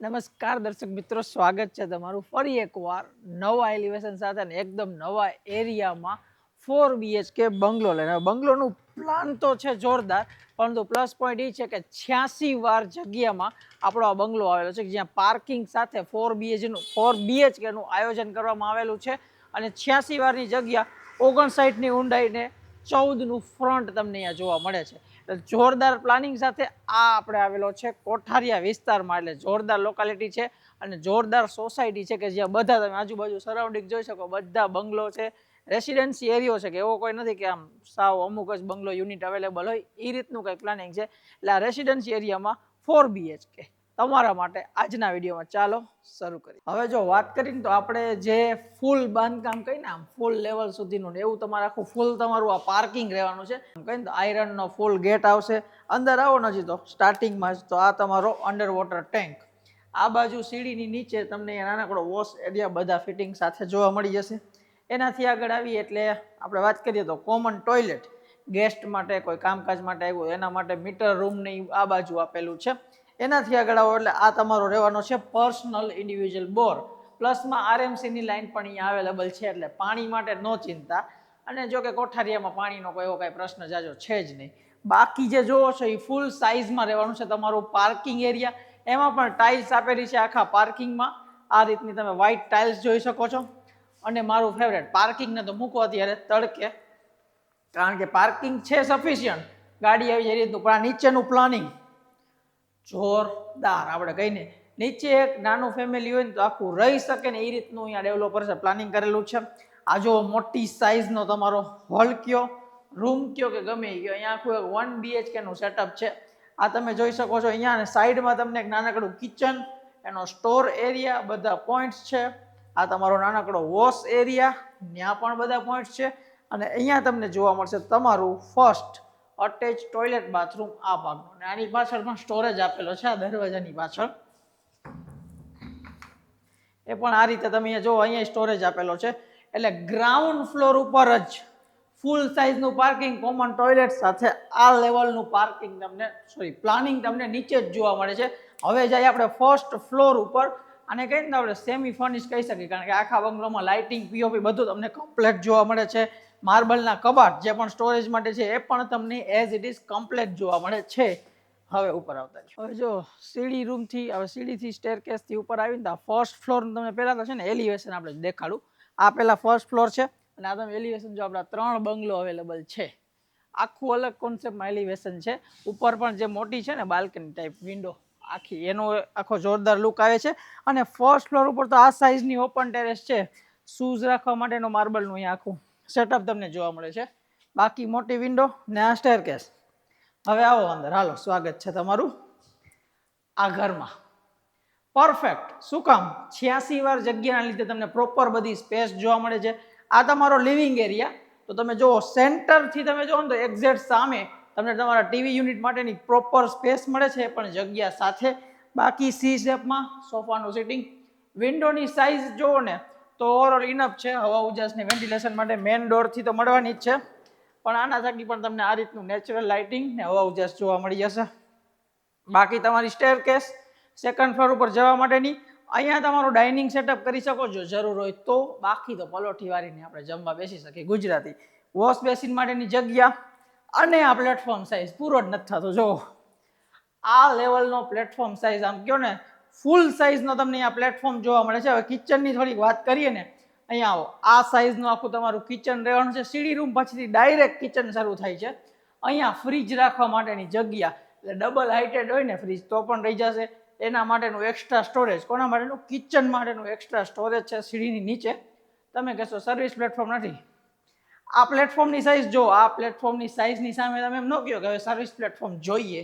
નમસ્કાર દર્શક મિત્રો, સ્વાગત છે તમારું ફરી એકવાર નવા એલિવેશન સાથે અને એકદમ નવા એરિયામાં 4 BHK બંગલો લઈને. બંગલોનું પ્લાન તો છે જોરદાર, પરંતુ પ્લસ પોઈન્ટ એ છે કે 86 વાર જગ્યામાં આપણો આ બંગલો આવેલો છે, જ્યાં પાર્કિંગ સાથે 4 BHK નું આયોજન કરવામાં આવેલું છે. અને 86 વારની જગ્યા 59ની ઊંડાઈને 14નું ફ્રન્ટ તમને અહીંયા જોવા મળે છે. જોરદાર પ્લાનિંગ સાથે આ આપણે આવેલો છે કોઠારિયા વિસ્તારમાં, એટલે જોરદાર લોકાલિટી છે અને જોરદાર સોસાયટી છે કે જ્યાં બધા તમે આજુબાજુ સરાઉન્ડિંગ જોઈ શકો, બધા બંગલો છે, રેસિડેન્સી એરિયો છે, કે એવો કોઈ નથી કે આમ સાવ અમુક જ બંગલો યુનિટ અવેલેબલ હોય એ રીતનું કંઈક પ્લાનિંગ છે. એટલે આ રેસિડેન્સી એરિયામાં 4 BHK તમારા માટે આજના વિડીયોમાં ચાલો શરૂ કરીએ. હવે જો વાત કરીએ તો આપણે જે ફૂલ બાંધકામ કહીને આમ ફૂલ લેવલ સુધીનું એવું તમારે આખું ફૂલ તમારું આ પાર્કિંગ રહેવાનું છે. કહીને તો આયરનનો ફૂલ ગેટ આવશે. અંદર આવો નજી તો સ્ટાર્ટિંગમાં જ તો આ તમારો અંડર વોટર ટેન્ક. આ બાજુ સીડીની નીચે તમને નાનકડો વોશ એરિયા બધા ફિટિંગ સાથે જોવા મળી જશે. એનાથી આગળ આવી એટલે આપણે વાત કરીએ તો કોમન ટોયલેટ, ગેસ્ટ માટે કોઈ કામકાજ માટે આવ્યું એના માટે મીટર રૂમની આ બાજુ આપેલું છે. એનાથી આગળ આવો એટલે આ તમારો રહેવાનો છે પર્સનલ ઇન્ડિવિજ્યુઅલ બોર. પ્લસમાં આરએમસીની લાઇન પણ અહીંયા અવેલેબલ છે, એટલે પાણી માટે નો ચિંતા. અને જો કે કોઠારિયામાં પાણીનો કોઈ એવો કાંઈ પ્રશ્ન જાજો છે જ નહીં. બાકી જે જોવો છો એ ફૂલ સાઇઝમાં રહેવાનું છે તમારું પાર્કિંગ એરિયા. એમાં પણ ટાઇલ્સ આપેલી છે આખા પાર્કિંગમાં. આ રીતની તમે વ્હાઇટ ટાઇલ્સ જોઈ શકો છો. અને મારું ફેવરેટ, પાર્કિંગને તો મૂકો અત્યારે તડકે, કારણ કે પાર્કિંગ છે સફિશિયન્ટ, ગાડી આવી જાય રીતનું. પણ આ નીચેનું પ્લાનિંગ જોરદાર. આપણે કહીને નીચે એક નાનું ફેમિલી હોય ને તો આખું રહી શકે ને એ રીતનું અહીંયા ડેવલપર્સે પ્લાનિંગ કરેલું છે. આ જો મોટી સાઇઝનો તમારો હોલ કયો, રૂમ કયો કે ગમે એ કયો, અહીંયા આખું એક 1 BHK નું સેટઅપ છે. આ તમે જોઈ શકો છો. અહીંયા અને સાઈડમાં તમને એક નાનકડું કિચન, એનો સ્ટોર એરિયા, બધા પોઈન્ટ્સ છે. આ તમારો નાનકડો વોશ એરિયા, ત્યાં પણ બધા પોઈન્ટ્સ છે. અને અહીંયા તમને જોવા મળશે તમારું ફર્સ્ટ અટેચ ટોયલેટ બાથરૂમ આ ભાગનો. અને આની પાછળ પણ સ્ટોરેજ આપેલો છે આ દરવાજાની પાછળ. એ પણ આ રીતે તમે અહીંયા જો, અહીંયા સ્ટોરેજ આપેલો છે. એટલે ગ્રાઉન્ડ ફ્લોર ઉપર જ ફૂલ સાઇઝનું પાર્કિંગ, કોમન ટોયલેટ સાથે આ લેવલનું પાર્કિંગ તમને પ્લાનિંગ તમને નીચે જ જોવા મળે છે. હવે જાય આપણે ફર્સ્ટ ફ્લોર ઉપર. અને કહીએ ને આપણે સેમી ફર્નિશ કહી શકીએ, કારણ કે આખા બંગલોમાં લાઇટિંગ, પીઓપી બધું તમને કમ્પ્લેટ જોવા મળે છે. માર્બલના કબાટ જે પણ સ્ટોરેજ માટે છે એ પણ તમને એઝ ઇટ ઇઝ કમ્પ્લેટ જોવા મળે છે. હવે ઉપર આવતા છે. હવે જો સીડી રૂમથી, હવે સીડીથી સ્ટેરકેસથી ઉપર આવીને તો ફર્સ્ટ ફ્લોર તમને પહેલાં તો છે ને એલિવેશન આપણે દેખાડું. આ પહેલાં ફર્સ્ટ ફ્લોર છે અને આ તમે એલિવેશન જો આપણા 3 બંગલો અવેલેબલ છે. આખું અલગ કોન્સેપ્ટમાં એલિવેશન છે. ઉપર પણ જે મોટી છે ને બાલ્કની ટાઈપ વિન્ડો આખી, એનો આખો જોરદાર લુક આવે છે. અને ફર્સ્ટ ફ્લોર ઉપર તો આ સાઇઝની ઓપન ટેરેસ છે. શૂઝ રાખવા માટેનો માર્બલનું અહીંયા આખું સેટઅપ તમને જોવા મળે છે. બાકી મોટી વિન્ડો ને આ સ્ટેરકેસ. હવે આવો અંદર, હાલો સ્વાગત છે તમારું આ ઘરમાં. પરફેક્ટ. શું કામ? 86 વાર જગ્યાના લીધે તમને પ્રોપર બધી સ્પેસ જોવા મળે છે. આ તમારો લિવિંગ એરિયા. તો તમે જુઓ સેન્ટરથી તમે જુઓ ને તો એક્ઝેક્ટ સામે તમને તમારા ટીવી યુનિટ માટેની પ્રોપર સ્પેસ મળે છે, પણ જગ્યા સાથે. બાકી સી શેપમાં સોફાનું સિટિંગ. વિન્ડોની સાઇઝ જુઓ ને તો ઓવરઓલ ઇનફ છે હવા ઉજાસની વેન્ટિલેશન માટે. મેઇન ડોરથી તો મળવાની જ છે, પણ આના થકી પણ તમને આ રીતનું નેચરલ લાઇટિંગ ને હવા ઉજાસ જોવા મળી જશે. બાકી તમારી સ્ટેરકેસ સેકન્ડ ફ્લોર ઉપર જવા માટેની. અહીંયા તમારું ડાઇનિંગ સેટઅપ કરી શકો છો જરૂર હોય તો. બાકી તો પલોઠી વાળીને આપણે જમવા બેસી શકીએ ગુજરાતી. વોશ બેસિન માટેની જગ્યા. અને આ પ્લેટફોર્મ સાઇઝ પૂરો જ નથી થતો. જો આ લેવલનો પ્લેટફોર્મ સાઇઝ, આમ કહો ને ફૂલ સાઇઝનો તમને અહીંયા પ્લેટફોર્મ જોવા મળે છે. હવે કિચનની થોડીક વાત કરીએ ને, અહીંયા આવો. આ સાઇઝનું આખું તમારું કિચન રહેવાનું છે. સીડી રૂમ પછીથી ડાયરેક્ટ કિચન શરૂ થાય છે. અહીંયા ફ્રીજ રાખવા માટેની જગ્યા, એટલે ડબલ હાઇટેડ હોય ને ફ્રીજ તો પણ રહી જશે. એના માટેનું એક્સ્ટ્રા સ્ટોરેજ. કોના માટેનું? કિચન માટેનું એક્સ્ટ્રા સ્ટોરેજ છે સીડીની નીચે. તમે કહેશો સર્વિસ પ્લેટફોર્મ નથી. આ પ્લેટફોર્મની સાઇઝ જો, આ પ્લેટફોર્મની સાઇઝની સામે તમે એમ ન કહો કે હવે સર્વિસ પ્લેટફોર્મ જોઈએ.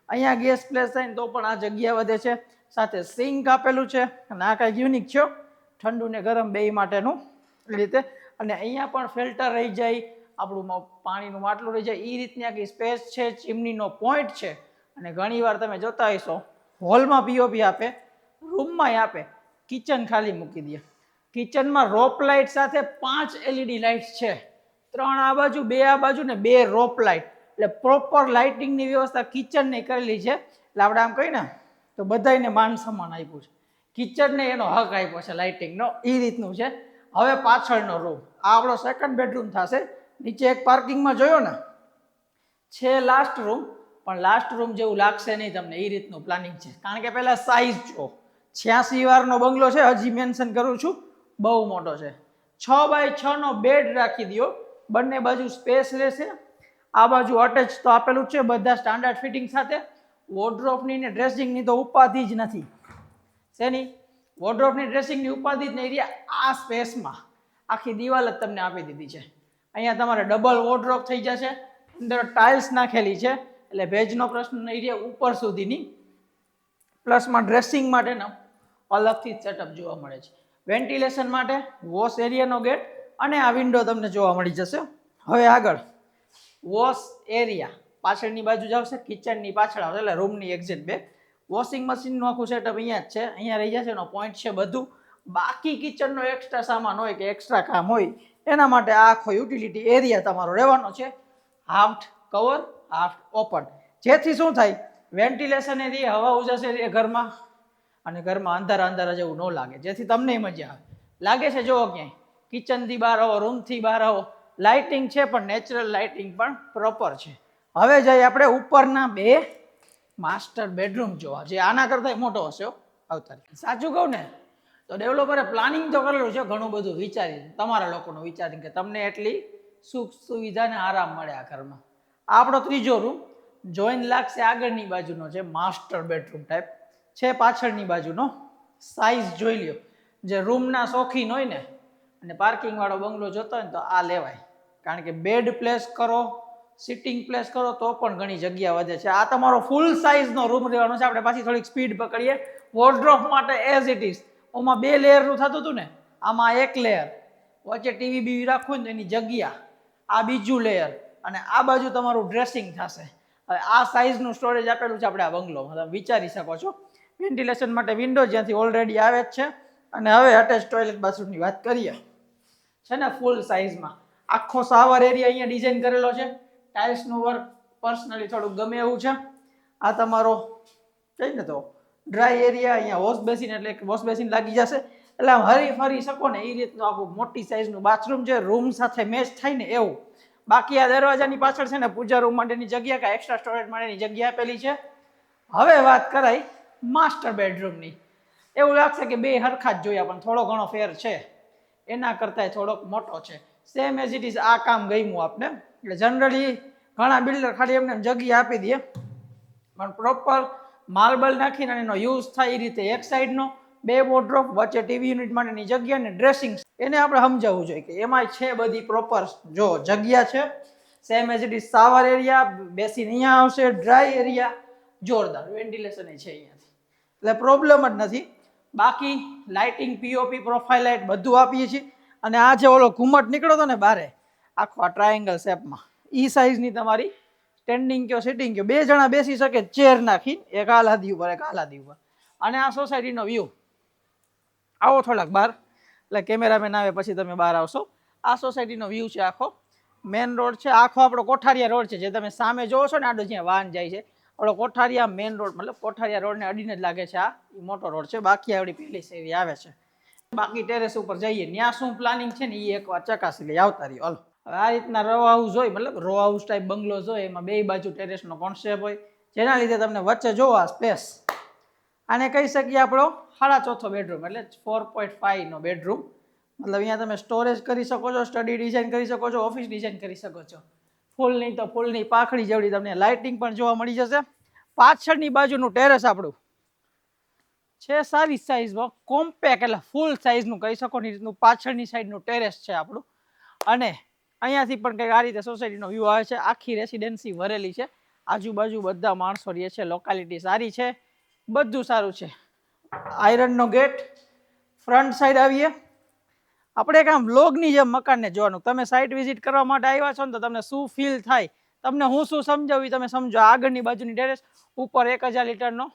અહીંયા ગેસ પ્લેસ થાય ને તો પણ આ જગ્યા વધે છે. સાથે સિંક આપેલું છે. અને આ કાંઈક યુનિક છે, ઠંડુ ને ગરમ બે માટેનું એ રીતે. અને અહીંયા પણ ફિલ્ટર રહી જાય, આપણું પાણીનું માટલું રહી જાય, એ રીતની આખી સ્પેસ છે. ચીમનીનો પોઈન્ટ છે. અને ઘણીવાર તમે જોતા હશો હોલમાં પીઓપી આપે, રૂમમાં આપે, કિચન ખાલી મૂકી દે. કિચનમાં રોપ લાઇટ સાથે 5 LED લાઇટ્સ છે. 3 આ બાજુ, 2 આ બાજુ ને 2 રોપ લાઇટ. એટલે પ્રોપર લાઇટિંગની વ્યવસ્થા કિચનની કરેલી છે. એટલે આપણે આમ કહીએ ને તો બધાને માન સન્માન આપ્યું છે, કિચનને એનો હક આપ્યો છે લાઇટિંગનો, એ રીતનું છે. હવે પાછળનો રૂમ, આ આપણો સેકન્ડ બેડરૂમ થશે. નીચે એક પાર્કિંગમાં જોયો ને છે લાસ્ટ રૂમ, પણ લાસ્ટ રૂમ જેવું લાગશે નહીં તમને, એ રીતનું પ્લાનિંગ છે. કારણ કે પહેલા સાઈઝ જો 86 વારનો બંગલો છે, હજી મેન્શન કરું છું, બહુ મોટો છે. 6 બાય 6 નો બેડ રાખી દો, બંને બાજુ સ્પેસ રહેશે. આ બાજુ અટેચ તો આપેલું જ છે બધા સ્ટાન્ડર્ડ ફિટિંગ સાથે. વોર્ડરોબની ને ડ્રેસિંગની તો ઉપાધિ જ નથી. શેની? વોર્ડરોબની ડ્રેસિંગની ઉપાધિ જ નહીં રહ્યા. આ સ્પેસમાં આખી દિવાલ જ તમને આપી દીધી છે. અહીંયા તમારે ડબલ વોર્ડરોબ થઈ જશે, અંદર ટાઇલ્સ નાખેલી છે એટલે ભેજનો પ્રશ્ન નહીં રહે ઉપર સુધીની. પ્લસમાં ડ્રેસિંગ માટેનો અલગથી જ સેટઅપ જોવા મળે છે. વેન્ટિલેશન માટે વોશ એરિયાનો ગેટ અને આ વિન્ડો તમને જોવા મળી જશે. હવે આગળ વોશ એરિયા પાછળની બાજુ જ આવશે, કિચનની પાછળ આવશે એટલે રૂમની એક્ઝેક્ટ બેક. વોશિંગ મશીનનું આખું સેટઅપ અહીંયા જ છે, અહીંયા રહી જશે એનો પોઈન્ટ છે બધું. બાકી કિચનનો એક્સ્ટ્રા સામાન હોય કે એક્સ્ટ્રા કામ હોય એના માટે આ આખો યુટિલિટી એરિયા તમારો રહેવાનો છે. હાફ કવર હાફ ઓપન, જેથી શું થાય વેન્ટિલેશન એરિયા હવા ઉજાસ એરિયા ઘરમાં, અને ઘરમાં અંધારા અંધારા જેવું ન લાગે, જેથી તમને મજા આવે. લાગે છે જો ક્યાંય કિચનથી બહાર આવો, રૂમથી બહાર આવો, લાઇટિંગ છે પણ નેચરલ લાઇટિંગ પણ પ્રોપર છે. હવે જઈએ આપણે ઉપરના બે માસ્ટર બેડરૂમ જોવા, જે આના કરતાં મોટો હશે. આવતા સાચું કહું ને તો ડેવલપરે પ્લાનિંગ તો કરેલું છે ઘણું બધું વિચારી, તમારા લોકોનું વિચારી કે તમને એટલી સુખ સુવિધા ને આરામ મળે આ ઘરમાં. આપણો ત્રીજો રૂમ જોઈન લાગશે, આગળની બાજુનો છે માસ્ટર બેડરૂમ ટાઈપ છે, પાછળની બાજુનો. સાઈઝ જોઈ લ્યો, જે રૂમના શોખીન હોય ને અને પાર્કિંગ વાળો બંગલો જોતો હોય ને તો આ લેવાય. કારણ કે બેડ પ્લેસ કરો, સિટિંગ પ્લેસ કરો તો પણ ઘણી જગ્યા વધે છે. આ તમારો ફૂલ સાઇઝનો રૂમ રહેવાનો છે. આપણે પાછી થોડીક સ્પીડ પકડીએ. વોર્ડરોબ માટે એઝ ઇટ ઇઝ, ઓમાં 2 લેયરનું થતું હતું ને, આમાં 1 લેયર, વચ્ચે ટીવી બીવી રાખવું ને એની જગ્યા, આ બીજું લેયર, અને આ બાજુ તમારું ડ્રેસિંગ થશે. હવે આ સાઇઝનું સ્ટોરેજ આપેલું છે આપણે આ બંગલોમાં, તમે વિચારી શકો છો. વેન્ટિલેશન માટે વિન્ડો જ્યાંથી ઓલરેડી આવે જ છે. અને હવે અટેચ ટોયલેટ બાથરૂમની વાત કરીએ છે ને ફૂલ સાઇઝમાં. આખો શાવર એરિયા અહીંયા ડિઝાઇન કરેલો છે. ટાઇલ્સનું વર્ક પર્સનલી થોડુંક ગમે એવું છે. આ તમારો કઈ ને તો ડ્રાય એરિયા, અહીંયા વોશ બેસિન એટલે વોશ બેસિન લાગી જશે, એટલે આમ હરી ફરી શકો ને એ રીતનું આખું મોટી સાઇઝનું બાથરૂમ છે, રૂમ સાથે મેચ થાય ને એવું. બાકી આ દરવાજાની પાછળ છે ને પૂજા રૂમ માટેની જગ્યા કે એક્સ્ટ્રા સ્ટોરેજ માટેની જગ્યા આપેલી છે. હવે વાત કરાય માસ્ટર બેડરૂમની. એવું લાગશે કે બે હરખા જ જોયા પણ થોડો ઘણો ફેર છે, એના કરતાં થોડોક મોટો છે. સેમ એઝ ઇટ ઇઝ આ કામ ગમ્યું આપને. એટલે જનરલી ઘણા બિલ્ડર ખાલી એમને જગ્યા આપી દે, પણ પ્રોપર માર્બલ નાખીને એનો યુઝ થાય એ રીતે એક સાઈડનો, 2 વોર્ડરોબ, વચ્ચે ટીવી યુનિટ માટેની જગ્યા ને ડ્રેસિંગ, એને આપણે સમજાવવું જોઈએ કે એમાં છે બધી પ્રોપર જો જગ્યા છે. Same as it is shower area, બેસીને અહીંયા આવશે, ડ્રાય એરિયા, જોરદાર વેન્ટિલેશન છે અહીંયાથી, એટલે પ્રોબ્લેમ જ નથી. બાકી લાઇટિંગ, પીઓપી, પ્રોફાઇલ લાઇટ બધું આપીએ છીએ. અને આ જે ઓલો ઘુમટ નીકળ્યો હતો ને બારે આખો આ ટ્રાયેંગલ શેપમાં, ઈ સાઇઝની તમારી સ્ટેન્ડિંગ કયો સિટિંગ કયો 2 જણા બેસી શકે ચેર નાખીને, એક આ લાદી ઉપર એક આ લાદી ઉપર. અને આ સોસાયટીનો વ્યૂ, આવો થોડાક બહાર, એટલે કેમેરામેન આવે પછી તમે બહાર આવશો. આ સોસાયટીનો વ્યૂ છે આખો. મેન રોડ છે આખો, આપણો કોઠારિયા રોડ છે, જે તમે સામે જોવો છો ને આડો જ્યાં વાહન જાય છે, આપણો કોઠારિયા મેન રોડ, મતલબ કોઠારિયા રોડને અડીને જ લાગે છે. આ મોટો રોડ છે. બાકી આવડી પેલી શેરી આવે છે. બાકી ટેરેસ ઉપર જઈએ ત્યાં શું પ્લાનિંગ છે ને એ એકવાર ચકાસી લઈ આવતા રહ્યો. હલો, આ રીતના રો હાઉસ હોય, મતલબ રો હાઉસ ટાઈપ બંગલોઝ હોય, એમાં 2 બાજુ ટેરેસનો કોન્સેપ્ટ હોય, જેના લીધે તમને વચ્ચે જોવો આ સ્પેસ. આને કહી શકીએ આપણો 4.5 બેડરૂમ, એટલે 4.5 નો બેડરૂમ. મતલબ અહીંયા તમે સ્ટોરેજ કરી શકો છો, સ્ટડી ડિઝાઇન કરી શકો છો, ઓફિસ ડિઝાઇન કરી શકો છો. ફૂલની તો ફૂલની પાખડી જેવડી તમને લાઇટિંગ પણ જોવા મળી જશે. પાછળની બાજુનું ટેરેસ આપણું છે સારી સાઇઝમાં, કોમ્પેક્ટ, એટલે ફૂલ સાઇઝનું કહી શકો ને રીતનું પાછળની સાઈડનું ટેરેસ છે આપણું. અને અહીંયાથી પણ કંઈક આ રીતે સોસાયટીનો વ્યૂ આવે છે. આખી રેસિડેન્સી ભરેલી છે, આજુબાજુ બધા માણસો રહે છે, લોકાલિટી સારી છે, બધું સારું છે. આયરનનો ગેટ. ફ્રન્ટ સાઈડ આવીએ આપણે, એક આમ વ્લોગની જેમ મકાનને જોવાનું. તમે સાઇટ વિઝિટ કરવા માટે આવ્યા છો ને તો તમને શું ફીલ થાય, તમને હું શું સમજાવી તમે સમજો. આગળની બાજુની ટેરેસ ઉપર 1000 લીટરનો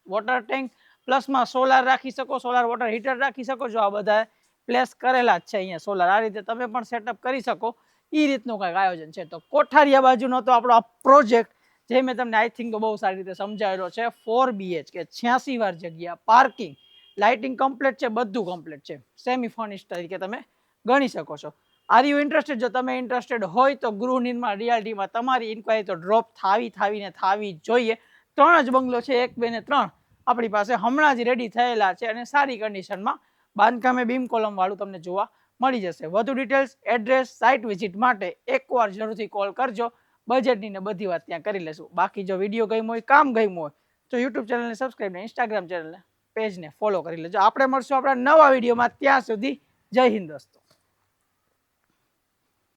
વોટર ટેન્ક, પ્લસમાં સોલાર રાખી શકો, સોલાર વોટર હીટર રાખી શકો છો. આ બધા પ્લેસ કરેલા જ છે અહીંયા સોલાર. આ રીતે તમે પણ સેટઅપ કરી શકો, એ રીતનું કંઈક આયોજન છે. તો કોઠારિયા બાજુનો તો આપણો આ પ્રોજેક્ટ જે મેં તમને આઈ થિંક તો બહુ સારી રીતે સમજાવેલો છે. 4 BHK 86 વાર જગ્યા, પાર્કિંગ, લાઇટિંગ કમ્પ્લીટ છે, બધું કમ્પ્લીટ છે. સેમી ફર્નિશ્ડ તરીકે તમે ગણી શકો છો. Are you interested? જો તમે ઇન્ટરેસ્ટેડ હોય તો ગૃહ નિર્માણ રિયાલિટીમાં તમારી ઇન્ક્વાયરી તો ડ્રોપ થવી જોઈએ. 3 જ બંગલો છે, 1, 2 ને 3 આપણી પાસે હમણાં જ રેડી થયેલા છે અને સારી કન્ડિશનમાં બાંધકામે બીમ કોલમ વાળું તમને જોવા મળી જશે. વધુ ડિટેલ્સ, એડ્રેસ, સાઇટ વિઝિટ માટે એકવાર જરૂરથી કોલ કરજો. બજેટની ને બધી વાત ત્યાં કરી લેશું. બાકી જો વિડીયો ગમ્યો હોય, કામ ગમ્યું હોય તો યુટ્યુબ ચેનલને સબસ્ક્રાઈબ ને ઇન્સ્ટાગ્રામ ચેનલને પેજને ફોલો કરી લેજો. આપણે મળશું આપણા નવા વિડીયોમાં. ત્યાં સુધી જય હિન્દ દોસ્તો.